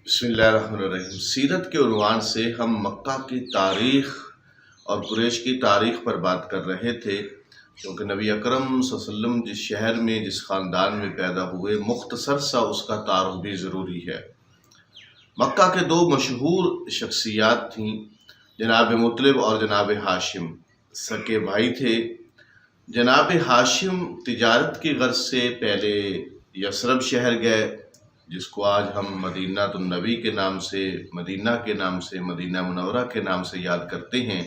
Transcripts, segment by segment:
بسم اللہ الرحمن الرحیم۔ سیرت کے عنوان سے ہم مکہ کی تاریخ اور قریش کی تاریخ پر بات کر رہے تھے، کیونکہ نبی اکرم صلی اللہ علیہ وسلم جس شہر میں جس خاندان میں پیدا ہوئے، مختصر سا اس کا تعارف بھی ضروری ہے۔ مکہ کے دو مشہور شخصیات تھیں، جناب مطلب اور جناب ہاشم، سکے بھائی تھے۔ جناب ہاشم تجارت کی غرض سے پہلے یثرب شہر گئے، جس کو آج ہم مدینہ النبی کے نام سے، مدینہ کے نام سے، مدینہ منورہ کے نام سے یاد کرتے ہیں،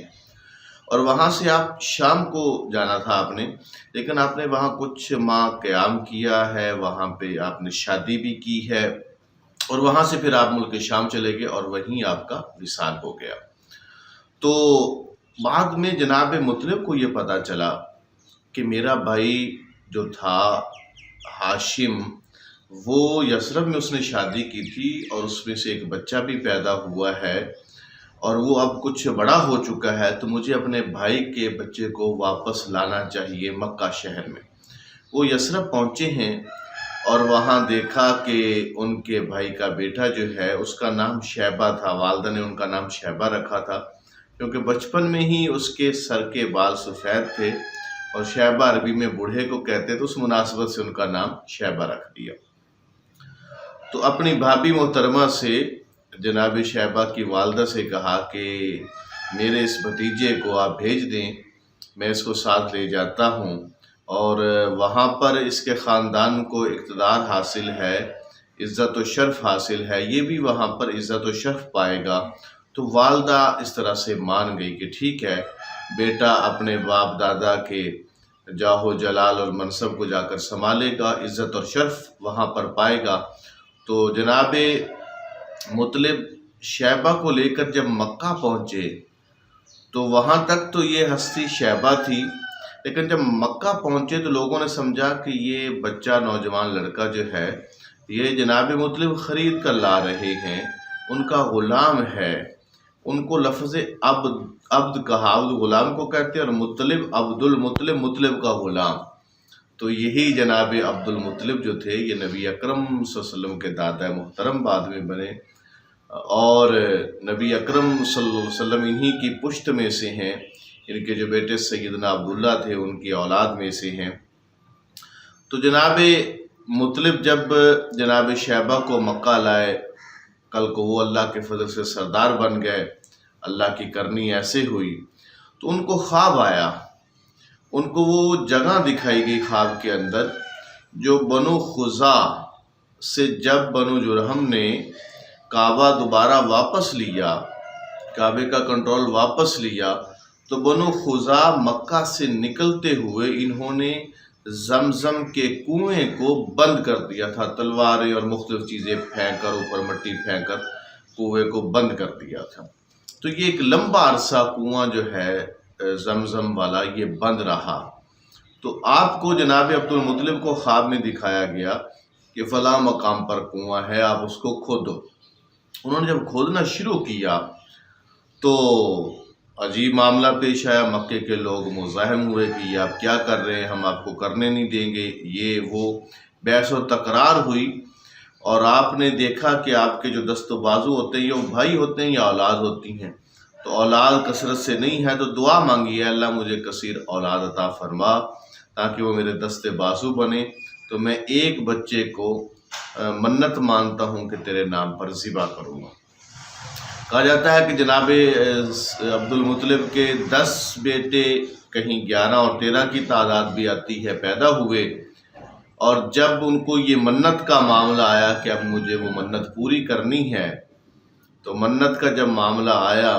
اور وہاں سے آپ شام کو جانا تھا آپ نے، لیکن آپ نے وہاں کچھ ماہ قیام کیا ہے، وہاں پہ آپ نے شادی بھی کی ہے، اور وہاں سے پھر آپ ملک شام چلے گئے اور وہیں آپ کا وصال ہو گیا۔ تو بعد میں جناب مطلب کو یہ پتہ چلا کہ میرا بھائی جو تھا ہاشم، وہ یثرب میں اس نے شادی کی تھی اور اس میں سے ایک بچہ بھی پیدا ہوا ہے، اور وہ اب کچھ بڑا ہو چکا ہے، تو مجھے اپنے بھائی کے بچے کو واپس لانا چاہیے مکہ شہر میں۔ وہ یثرب پہنچے ہیں اور وہاں دیکھا کہ ان کے بھائی کا بیٹا جو ہے اس کا نام شیبہ تھا، والدہ نے ان کا نام شیبہ رکھا تھا، کیونکہ بچپن میں ہی اس کے سر کے بال سفید تھے، اور شیبہ عربی میں بوڑھے کو کہتے، تو اس مناسبت سے ان کا نام شیبہ رکھ دیا۔ تو اپنی بھابھی محترمہ سے جناب شیبہ کی والدہ سے کہا کہ میرے اس بھتیجے کو آپ بھیج دیں، میں اس کو ساتھ لے جاتا ہوں، اور وہاں پر اس کے خاندان کو اقتدار حاصل ہے، عزت و شرف حاصل ہے، یہ بھی وہاں پر عزت و شرف پائے گا۔ تو والدہ اس طرح سے مان گئی کہ ٹھیک ہے، بیٹا اپنے باپ دادا کے جاہ و جلال اور منصب کو جا کر سنبھالے گا، عزت اور شرف وہاں پر پائے گا۔ تو جناب مطلب شیبہ کو لے کر جب مکہ پہنچے، تو وہاں تک تو یہ ہستی شیبہ تھی، لیکن جب مکہ پہنچے تو لوگوں نے سمجھا کہ یہ بچہ نوجوان لڑکا جو ہے، یہ جناب مطلب خرید کر لا رہے ہیں، ان کا غلام ہے۔ ان کو لفظ عبد کہا، عبد غلام کو کہتے ہیں، اور مطلب عبد المطلب، مطلب کا غلام۔ تو یہی جناب عبد المطلب جو تھے، یہ نبی اکرم صلی اللہ علیہ وسلم کے دادا محترم بعد میں بنے، اور نبی اکرم صلی اللہ علیہ وسلم انہی کی پشت میں سے ہیں، ان کے جو بیٹے سیدنا عبداللہ تھے ان کی اولاد میں سے ہیں۔ تو جناب مطلب جب جناب شیبہ کو مکہ لائے، کل کو وہ اللہ کے فضل سے سردار بن گئے، اللہ کی کرنی ایسے ہوئی، تو ان کو خواب آیا، ان کو وہ جگہ دکھائی گئی خواب کے اندر جو بنو خزاع سے جب بنو جرہم نے کعبہ دوبارہ واپس لیا، کعبے کا کنٹرول واپس لیا، تو بنو خزاع مکہ سے نکلتے ہوئے انہوں نے زمزم کے کنویں کو بند کر دیا تھا، تلواریں اور مختلف چیزیں پھینک کر، اوپر مٹی پھینک کر کنویں کو بند کر دیا تھا۔ تو یہ ایک لمبا عرصہ کنواں جو ہے زمزم والا یہ بند رہا۔ تو آپ کو جناب عبد المطلب کو خواب میں دکھایا گیا کہ فلاں مقام پر کنواں ہے، آپ اس کو کھودو۔ انہوں نے جب کھودنا شروع کیا تو عجیب معاملہ پیش آیا، مکے کے لوگ مزاحم ہوئے کہ یہ آپ کیا کر رہے ہیں، ہم آپ کو کرنے نہیں دیں گے، یہ وہ بحث و تکرار ہوئی، اور آپ نے دیکھا کہ آپ کے جو دست و بازو ہوتے ہیں، یہ بھائی ہوتے ہیں یا اولاد ہوتی ہیں، تو اولاد کثرت سے نہیں ہے، تو دعا مانگی ہے اللہ مجھے کثیر اولاد عطا فرما تاکہ وہ میرے دست بازو بنے، تو میں ایک بچے کو منت مانتا ہوں کہ تیرے نام پر ذبح کروں گا۔ کہا جاتا ہے کہ جناب عبد المطلب کے 10 بیٹے، کہیں 11 اور 13 کی تعداد بھی آتی ہے، پیدا ہوئے، اور جب ان کو یہ منت کا معاملہ آیا کہ اب مجھے وہ منت پوری کرنی ہے، تو منت کا جب معاملہ آیا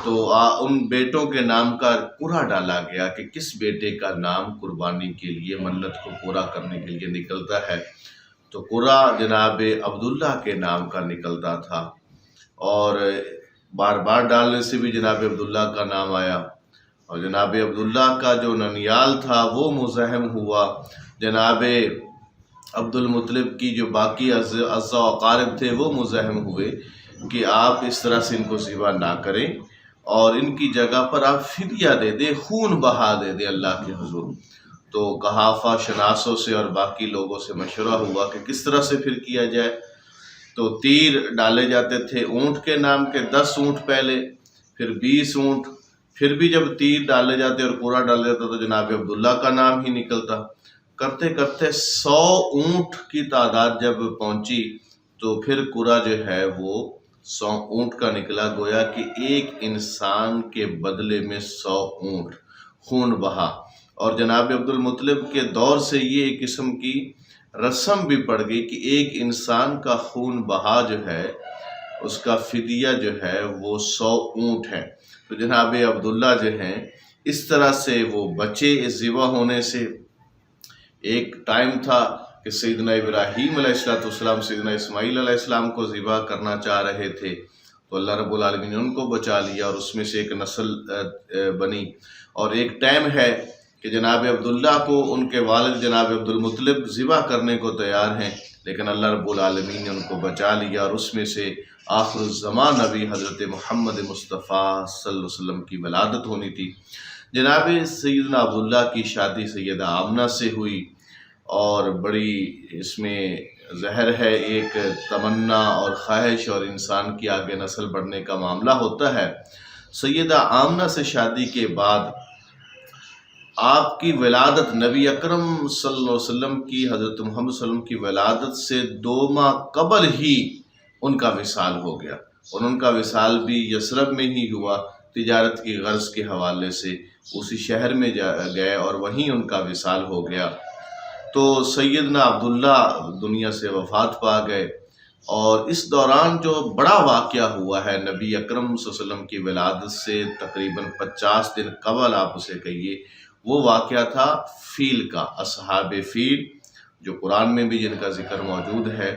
تو ان بیٹوں کے نام کا قرعہ ڈالا گیا کہ کس بیٹے کا نام قربانی کے لیے، منت کو پورا کرنے کے لیے نکلتا ہے، تو قرعہ جناب عبداللہ کے نام کا نکلتا تھا، اور بار بار ڈالنے سے بھی جناب عبداللہ کا نام آیا، اور جناب عبداللہ کا جو ننیال تھا وہ مزاحم ہوا، جناب عبد المطلب کی جو باقی اعزاء و اقارب تھے وہ مزاحم ہوئے کہ آپ اس طرح سے ان کو ذبح نہ کریں، اور ان کی جگہ پر آپ فدیہ دے دیں، خون بہا دے دیں اللہ کے حضور۔ تو قحافہ شناسوں سے اور باقی لوگوں سے مشورہ ہوا کہ کس طرح سے پھر کیا جائے، تو تیر ڈالے جاتے تھے اونٹ کے نام کے، 10 اونٹ پہلے، پھر 20 اونٹ، پھر بھی جب تیر ڈالے جاتے اور پورا ڈال جاتا تو جناب عبداللہ کا نام ہی نکلتا۔ کرتے کرتے 100 اونٹ کی تعداد جب پہنچی تو پھر قرا جو ہے وہ 100 اونٹ کا نکلا، گویا کہ ایک انسان کے بدلے میں 100 اونٹ خون بہا۔ اور جناب عبد المطلب کے دور سے یہ ایک قسم کی رسم بھی پڑ گئی کہ ایک انسان کا خون بہا جو ہے اس کا فدیہ جو ہے وہ 100 اونٹ ہے۔ تو جناب عبداللہ جو ہیں اس طرح سے وہ بچے اس ذبح ہونے سے۔ ایک ٹائم تھا کہ سیدنا ابراہیم علیہ السلام سیدنا اسماعیل علیہ السلام کو ذبح کرنا چاہ رہے تھے، تو اللہ رب العالمین نے ان کو بچا لیا اور اس میں سے ایک نسل بنی۔ اور ایک ٹائم ہے کہ جناب عبداللہ کو ان کے والد جناب عبد المطلب ذبح کرنے کو تیار ہیں، لیکن اللہ رب العالمین نے ان کو بچا لیا، اور اس میں سے آخر الزمان نبی حضرت محمد مصطفیٰ صلی اللہ علیہ وسلم کی ولادت ہونی تھی۔ جناب سیدنا عبداللہ کی شادی سیدہ آمنہ سے ہوئی، اور بڑی اس میں ظاہر ہے ایک تمنا اور خواہش اور انسان کی آگے نسل بڑھنے کا معاملہ ہوتا ہے۔ سیدہ آمنہ سے شادی کے بعد آپ کی ولادت، نبی اکرم صلی اللہ علیہ وسلم کی، حضرت محمد صلی اللہ علیہ وسلم کی ولادت سے 2 ماہ قبل ہی ان کا وصال ہو گیا، اور ان کا وصال بھی یثرب میں ہی ہوا، تجارت کی غرض کے حوالے سے اسی شہر میں گئے اور وہیں ان کا وصال ہو گیا۔ تو سیدنا عبداللہ دنیا سے وفات پا گئے، اور اس دوران جو بڑا واقعہ ہوا ہے نبی اکرم صلی اللہ علیہ وسلم کی ولادت سے تقریباً 50 دن قبل، آپ اسے کہیے، وہ واقعہ تھا فیل کا، اصحاب فیل، جو قرآن میں بھی جن کا ذکر موجود ہے۔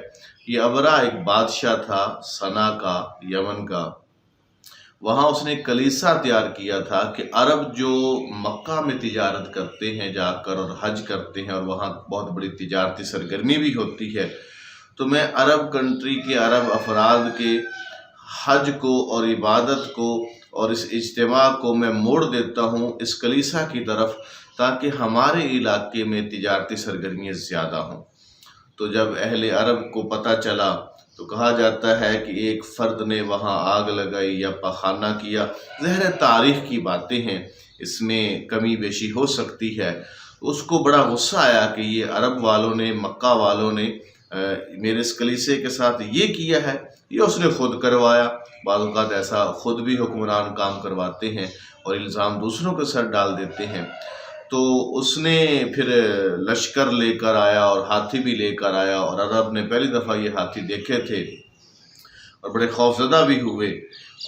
یہ ابرا ایک بادشاہ تھا سنا کا، یمن کا۔ وہاں اس نے کلیسا تیار کیا تھا کہ عرب جو مکہ میں تجارت کرتے ہیں جا کر اور حج کرتے ہیں، اور وہاں بہت بڑی تجارتی سرگرمی بھی ہوتی ہے، تو میں عرب کنٹری کے عرب افراد کے حج کو اور عبادت کو اور اس اجتماع کو میں موڑ دیتا ہوں اس کلیسا کی طرف، تاکہ ہمارے علاقے میں تجارتی سرگرمیاں زیادہ ہوں۔ تو جب اہل عرب کو پتہ چلا تو کہا جاتا ہے کہ ایک فرد نے وہاں آگ لگائی یا پخانہ کیا، ظاہر تاریخ کی باتیں ہیں، اس میں کمی بیشی ہو سکتی ہے۔ اس کو بڑا غصہ آیا کہ یہ عرب والوں نے، مکہ والوں نے میرے اس کلیسے کے ساتھ یہ کیا ہے، یہ اس نے خود کروایا۔ بعض اوقات ایسا خود بھی حکمران کام کرواتے ہیں اور الزام دوسروں کے سر ڈال دیتے ہیں۔ تو اس نے پھر لشکر لے کر آیا اور ہاتھی بھی لے کر آیا، اور عرب نے پہلی دفعہ یہ ہاتھی دیکھے تھے اور بڑے خوفزدہ بھی ہوئے،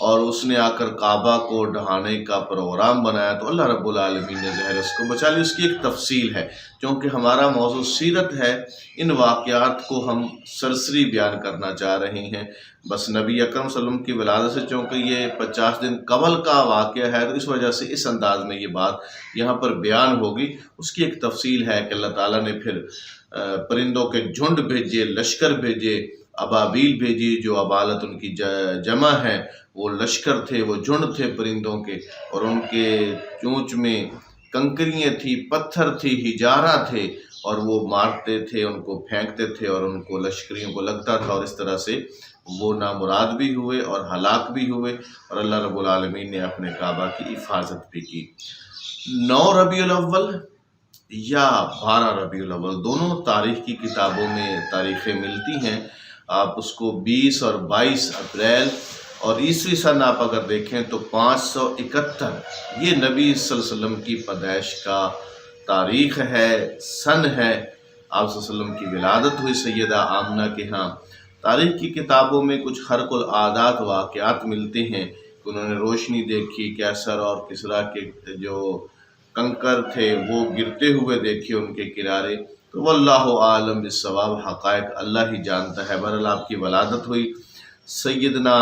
اور اس نے آ کر کعبہ کو ڈھانے کا پروگرام بنایا۔ تو اللہ رب العالمین نے ظاہر اس کو بچا لیا۔ اس کی ایک تفصیل ہے، چونکہ ہمارا موضوع سیرت ہے، ان واقعات کو ہم سرسری بیان کرنا چاہ رہے ہیں۔ بس نبی اکرم صلی اللہ علیہ وسلم کی ولادت سے چونکہ یہ 50 دن قبل کا واقعہ ہے، تو اس وجہ سے اس انداز میں یہ بات یہاں پر بیان ہوگی۔ اس کی ایک تفصیل ہے کہ اللہ تعالیٰ نے پھر پرندوں کے جھنڈ بھیجے، لشکر بھیجے، ابابیل بھیجی، جو ابالت ان کی جمع ہے، وہ لشکر تھے، وہ جھنڈ تھے پرندوں کے، اور ان کے چونچ میں کنکریاں تھی، پتھر تھی، ہجارہ تھے، اور وہ مارتے تھے، ان کو پھینکتے تھے اور ان کو لشکریوں کو لگتا تھا، اور اس طرح سے وہ نامراد بھی ہوئے اور ہلاک بھی ہوئے، اور اللہ رب العالمین نے اپنے کعبہ کی حفاظت بھی کی۔ 9 ربیع الاول یا 12 ربیع الاول، دونوں تاریخ کی کتابوں میں تاریخیں ملتی ہیں۔ آپ اس کو 20 اور 22 اپریل، اور عیسوی سن آپ اگر دیکھیں تو 571، یہ نبی صلی اللہ علیہ وسلم کی پیدائش کا تاریخ ہے، سن ہے۔ آپ صلی اللہ علیہ وسلم کی ولادت ہوئی سیدہ آمنہ کے ہاں۔ تاریخ کی کتابوں میں کچھ خرق العادات واقعات ملتے ہیں کہ انہوں نے روشنی دیکھی، کیسر اور کسریٰ کے جو کنکر تھے وہ گرتے ہوئے دیکھے ان کے کنارے۔ تو واللہ عالم بالصواب، حقائق اللہ ہی جانتا ہے۔ بہرحال آپ کی ولادت ہوئی۔ سیدنا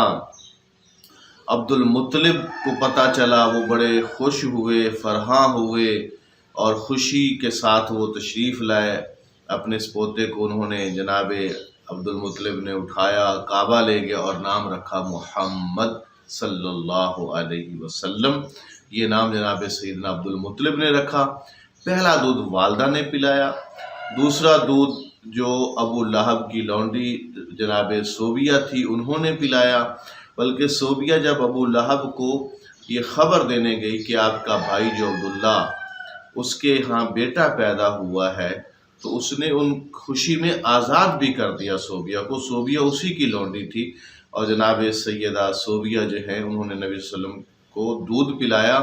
عبد المطلب کو پتہ چلا، وہ بڑے خوش ہوئے، فرحاں ہوئے، اور خوشی کے ساتھ وہ تشریف لائے۔ اپنے اس پوتے کو انہوں نے، جناب عبد المطلب نے اٹھایا، کعبہ لے گیا اور نام رکھا محمد صلی اللہ علیہ وسلم۔ یہ نام جناب سیدنا عبد المطلب نے رکھا۔ پہلا دودھ والدہ نے پلایا، دوسرا دودھ جو ابو لہب کی لونڈی جناب صوبیہ تھی انہوں نے پلایا، بلکہ صوبیہ جب ابو لہب کو یہ خبر دینے گئی کہ آپ کا بھائی جو عبداللہ اس کے ہاں بیٹا پیدا ہوا ہے، تو اس نے ان خوشی میں آزاد بھی کر دیا صوبیہ کو۔ صوبیہ اسی کی لونڈی تھی، اور جناب سیدہ صوبیہ جو ہے انہوں نے نبی صلی اللہ علیہ وسلم کو دودھ پلایا،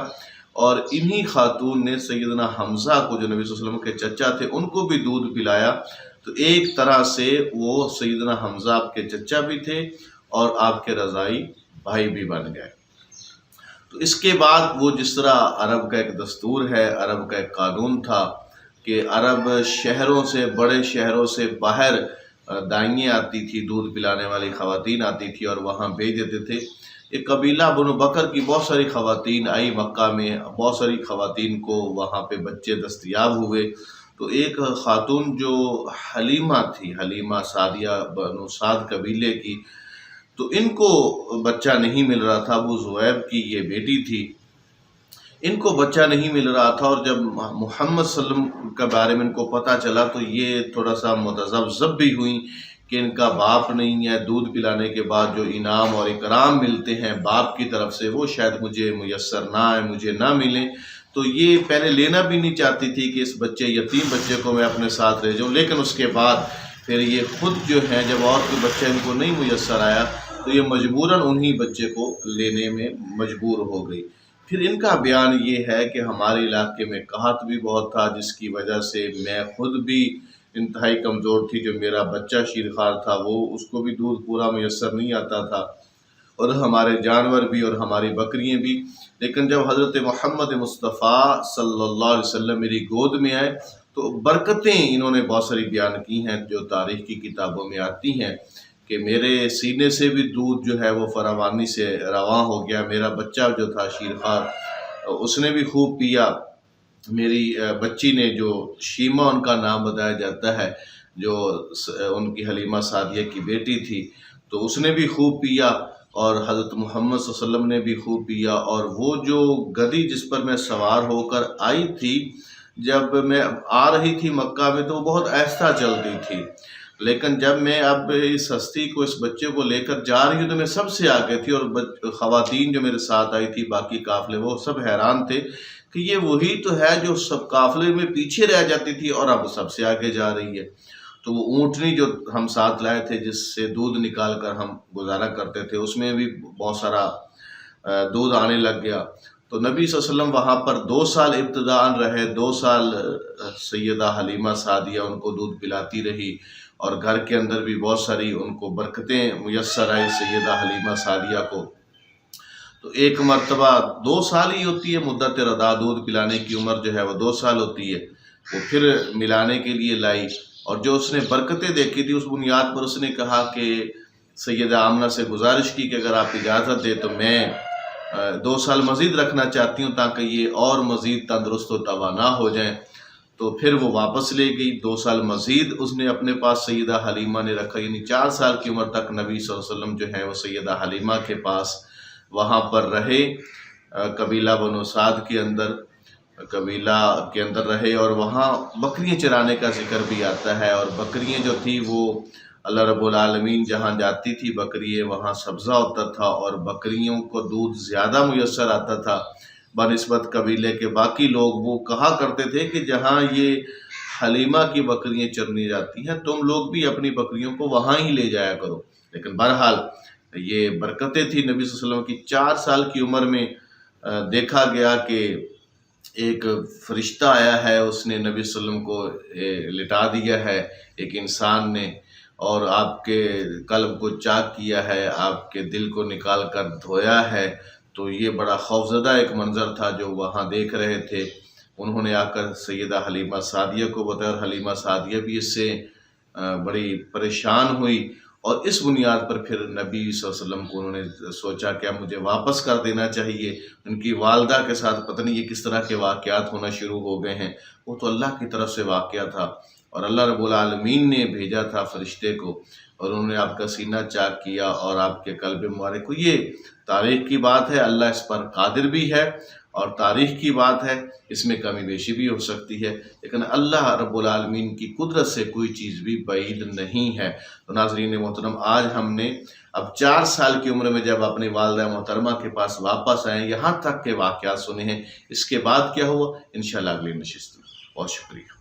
اور انہی خاتون نے سیدنا حمزہ کو جو نبی صلی اللہ علیہ وسلم کے چچا تھے ان کو بھی دودھ پلایا۔ تو ایک طرح سے وہ سیدنا حمزہ آپ کے چچا بھی تھے اور آپ کے رضائی بھائی بھی بن گئے۔ تو اس کے بعد وہ جس طرح عرب کا ایک دستور ہے، عرب کا ایک قانون تھا کہ عرب شہروں سے، بڑے شہروں سے باہر دائیں آتی تھی، دودھ پلانے والی خواتین آتی تھی اور وہاں بھیج دیتے تھے۔ ایک قبیلہ بنو بکر کی بہت ساری خواتین آئی مکہ میں، بہت ساری خواتین کو وہاں پہ بچے دستیاب ہوئے۔ تو ایک خاتون جو حلیمہ تھی، حلیمہ سعدیہ بنو سعد قبیلے کی، تو ان کو بچہ نہیں مل رہا تھا۔ ابو زویب کی یہ بیٹی تھی، ان کو بچہ نہیں مل رہا تھا، اور جب محمد صلی اللہ علیہ وسلم کے بارے میں ان کو پتہ چلا تو یہ تھوڑا سا متذبذب بھی ہوئیں کہ ان کا باپ نہیں ہے، دودھ پلانے کے بعد جو انعام اور اکرام ملتے ہیں باپ کی طرف سے وہ شاید مجھے میسر نہ آئے، مجھے نہ ملیں۔ تو یہ پہلے لینا بھی نہیں چاہتی تھی کہ اس یتیم بچے کو میں اپنے ساتھ لے جاؤں، لیکن اس کے بعد پھر یہ خود جو ہے جب اور کوئی بچہ ان کو نہیں میسر آیا تو یہ مجبوراً انہی بچے کو لینے میں مجبور ہو گئی۔ پھر ان کا بیان یہ ہے کہ ہمارے علاقے میں قحط بھی بہت تھا، جس کی وجہ سے میں خود بھی انتہائی کمزور تھی، جو میرا بچہ شیرخوار تھا وہ اس کو بھی دودھ پورا میسر نہیں آتا تھا، اور ہمارے جانور بھی اور ہماری بکریاں بھی۔ لیکن جب حضرت محمد مصطفیٰ صلی اللہ علیہ وسلم میری گود میں آئے تو برکتیں انہوں نے بہت ساری بیان کی ہیں جو تاریخ کی کتابوں میں آتی ہیں کہ میرے سینے سے بھی دودھ جو ہے وہ فراوانی سے رواں ہو گیا، میرا بچہ جو تھا شیرخوار اس نے بھی خوب پیا، میری بچی نے جو شیمہ ان کا نام بتایا جاتا ہے، جو ان کی حلیمہ سعدیہ کی بیٹی تھی، تو اس نے بھی خوب پیا، اور حضرت محمد صلی اللہ علیہ وسلم نے بھی خوب پیا۔ اور وہ جو گدی جس پر میں سوار ہو کر آئی تھی، جب میں آ رہی تھی مکہ میں تو وہ بہت آہستہ چلتی تھی، لیکن جب میں اب اس ہستی کو، اس بچے کو لے کر جا رہی ہوں تو میں سب سے آگے تھی، اور خواتین جو میرے ساتھ آئی تھی باقی قافلے وہ سب حیران تھے کہ یہ وہی تو ہے جو سب قافلے میں پیچھے رہ جاتی تھی اور اب سب سے آگے جا رہی ہے۔ تو وہ اونٹنی جو ہم ساتھ لائے تھے جس سے دودھ نکال کر ہم گزارا کرتے تھے، اس میں بھی بہت سارا دودھ آنے لگ گیا۔ تو نبی صلی اللہ علیہ وسلم وہاں پر 2 سال ابتداءً رہے، 2 سال سیدہ حلیمہ سعدیہ ان کو دودھ پلاتی رہی، اور گھر کے اندر بھی بہت ساری ان کو برکتیں میسر آئی سیدہ حلیمہ سعدیہ کو۔ تو ایک مرتبہ 2 سال ہی ہوتی ہے مدت رضاع، دودھ پلانے کی عمر جو ہے وہ 2 سال ہوتی ہے، وہ پھر ملانے کے لیے لائی، اور جو اس نے برکتیں دیکھی تھی اس بنیاد پر اس نے کہا کہ سیدہ آمنہ سے گزارش کی کہ اگر آپ اجازت دے تو میں 2 سال مزید رکھنا چاہتی ہوں تاکہ یہ اور مزید تندرست و توانا ہو جائیں۔ تو پھر وہ واپس لے گئی، 2 سال مزید اس نے اپنے پاس سیدہ حلیمہ نے رکھا، یعنی 4 سال کی عمر تک نبی صلی اللہ علیہ وسلم جو ہے وہ سیدہ حلیمہ کے پاس وہاں پر رہے، قبیلہ بنو سعد کے اندر، قبیلہ کے اندر رہے، اور وہاں بکریاں چرانے کا ذکر بھی آتا ہے، اور بکریاں جو تھی وہ اللہ رب العالمین جہاں جاتی تھی بکریاں وہاں سبزہ ہوتا تھا، اور بکریوں کو دودھ زیادہ میسر آتا تھا بنسبت قبیلے کے باقی لوگ۔ وہ کہا کرتے تھے کہ جہاں یہ حلیمہ کی بکریاں چرنی جاتی ہیں تم لوگ بھی اپنی بکریوں کو وہاں ہی لے جایا کرو۔ لیکن بہرحال یہ برکتیں تھی نبی صلی اللہ علیہ وسلم کی۔ 4 سال کی عمر میں دیکھا گیا کہ ایک فرشتہ آیا ہے، اس نے نبی صلی اللہ علیہ وسلم کو لٹا دیا ہے ایک انسان نے، اور آپ کے قلب کو چاک کیا ہے، آپ کے دل کو نکال کر دھویا ہے۔ تو یہ بڑا خوفزدہ ایک منظر تھا جو وہاں دیکھ رہے تھے۔ انہوں نے آ کر سیدہ حلیمہ سعدیہ کو بتایا، اور حلیمہ سعدیہ بھی اس سے بڑی پریشان ہوئی، اور اس بنیاد پر پھر نبی صلی اللہ علیہ وسلم کو انہوں نے سوچا کہ اب مجھے واپس کر دینا چاہیے۔ ان کی والدہ کے ساتھ پتہ نہیں یہ کس طرح کے واقعات ہونا شروع ہو گئے ہیں، وہ تو اللہ کی طرف سے واقعہ تھا، اور اللہ رب العالمین نے بھیجا تھا فرشتے کو، اور انہوں نے آپ کا سینہ چاک کیا اور آپ کے قلب مبارک کو۔ یہ تاریخ کی بات ہے، اللہ اس پر قادر بھی ہے، اور تاریخ کی بات ہے، اس میں کمی بیشی بھی ہو سکتی ہے، لیکن اللہ رب العالمین کی قدرت سے کوئی چیز بھی بعید نہیں ہے۔ تو ناظرین محترم، آج ہم نے اب 4 سال کی عمر میں جب اپنی والدہ محترمہ کے پاس واپس آئے، یہاں تک کے واقعات سنے ہیں، اس کے بعد کیا ہوا انشاءاللہ اگلی نشست میں۔ بہت شکریہ۔